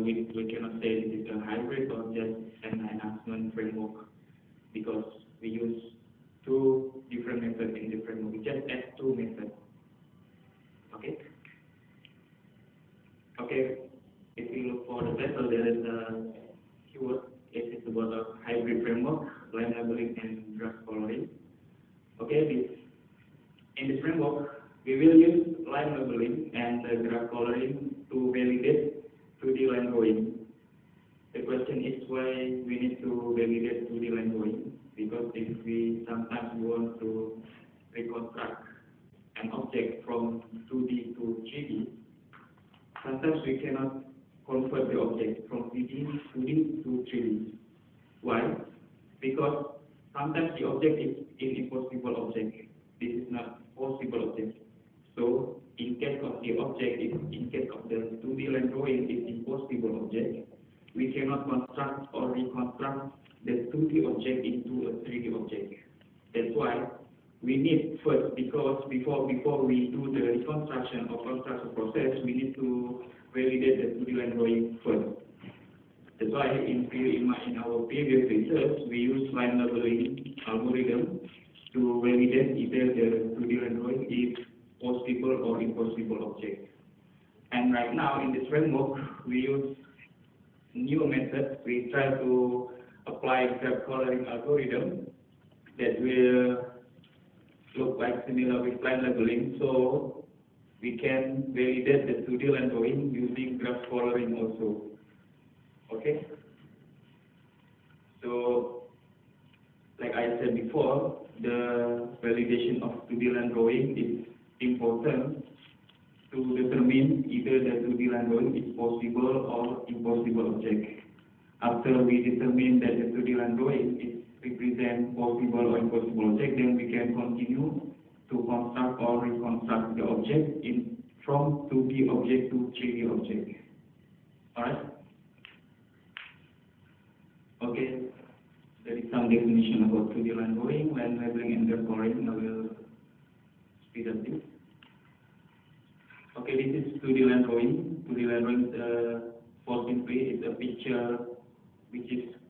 we cannot say this is a hybrid or just an enhancement framework because we use two different methods in the framework. We just add two methods. Okay. Okay. If we look for the title, there is a keyword. It is about a hybrid framework, line labeling and graph coloring. Okay. In this framework, we will use line labeling and graph coloring to validate 2D line drawing. The question is why we need to validate 2D line drawing, because if we sometimes want to reconstruct an object from 2D to 3D, sometimes we cannot convert the object from 2D to 3D. Why? Because sometimes the object is an impossible object. This is not possible object. So in case of the object, in case of the 2D line drawing is impossible object, we cannot construct or reconstruct the 2D object into a 3D object. That's why we need first, because before we do the reconstruction or construction process, we need to validate the 2D line drawing first. That's why in our previous research, we use line labeling algorithm to validate either the 2D line drawing is possible or impossible object. And right now in this framework, we use new method. We try to apply graph coloring algorithm that will look like similar with line labeling, so we can validate the 2D line drawing using graph coloring also. Okay. So, like I said before, the validation of 2D line drawing is important to determine either the 2D line drawing is possible or impossible object. After we determine that the 2D line drawing is represent possible or impossible object, then we can continue to construct or reconstruct the object from 2D object to 3D object. Alright? Okay. There is some definition about 2D line drawing, line labeling and graph coloring. I will speed up this. Okay, this is 2D line drawing. 2D line drawing is for simply is a picture which is